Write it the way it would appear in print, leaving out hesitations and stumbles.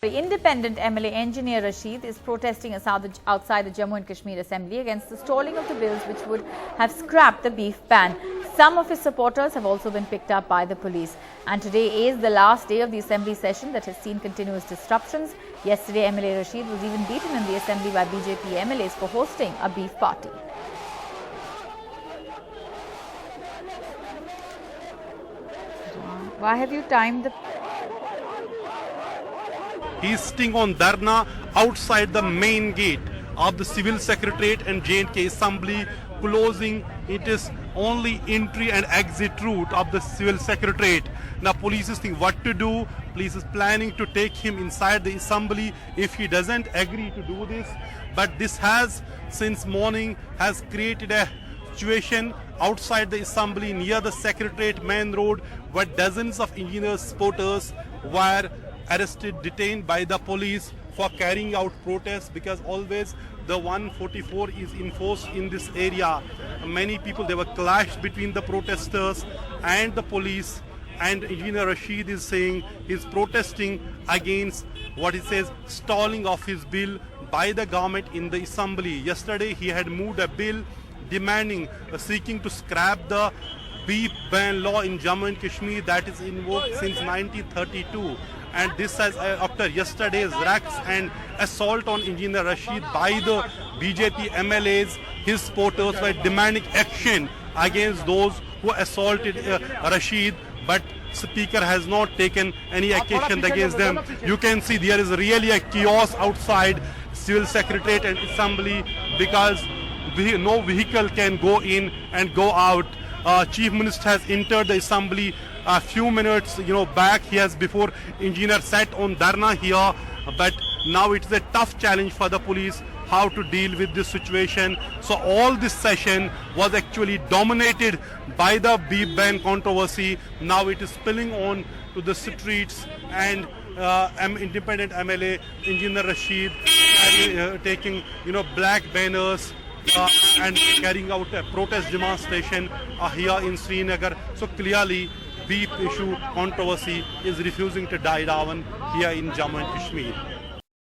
Independent MLA Engineer Rashid is protesting outside the Jammu and Kashmir Assembly against the stalling of the bills which would have scrapped the beef ban. Some of his supporters have also been picked up by the police. And today is the last day of the Assembly session that has seen continuous disruptions. Yesterday, MLA Rashid was even beaten in the Assembly by BJP MLAs for hosting a beef party. Why have you timed the... He's sitting on Dharna outside the main gate of the Civil Secretariat and J&K Assembly, closing it is only entry and exit route of the Civil Secretariat. Now police is thinking what to do. Police is planning to take him inside the assembly if he doesn't agree to do this. But this has since morning has created a situation outside the assembly near the Secretariat main road where dozens of engineers supporters were arrested, detained by the police for carrying out protests, because always the 144 is enforced in this area. Many people, they were clashed between the protesters and the police, and Engineer Rashid is saying he's protesting against what he says stalling of his bill by the government in the assembly. Yesterday he had moved a bill demanding, seeking to scrap the beef ban law in Jammu and Kashmir that is invoked since 1932. And this has, after yesterday's racks and assault on Engineer Rashid by the BJP MLAs, his supporters were demanding action against those who assaulted Rashid, but Speaker has not taken any action against them. You can see there is really a chaos outside Civil Secretariat and Assembly because no vehicle can go in and go out. Chief Minister has entered the Assembly a few minutes back. He has before engineer sat on Dharna here, but now it's a tough challenge for the police how to deal with this situation. So all this session was actually dominated by the beef ban controversy. Now it is spilling on to the streets, and independent MLA Engineer Rashid taking black banners and carrying out a protest demonstration here in Srinagar. So clearly beef issue controversy is refusing to die down here in Jammu and Kashmir.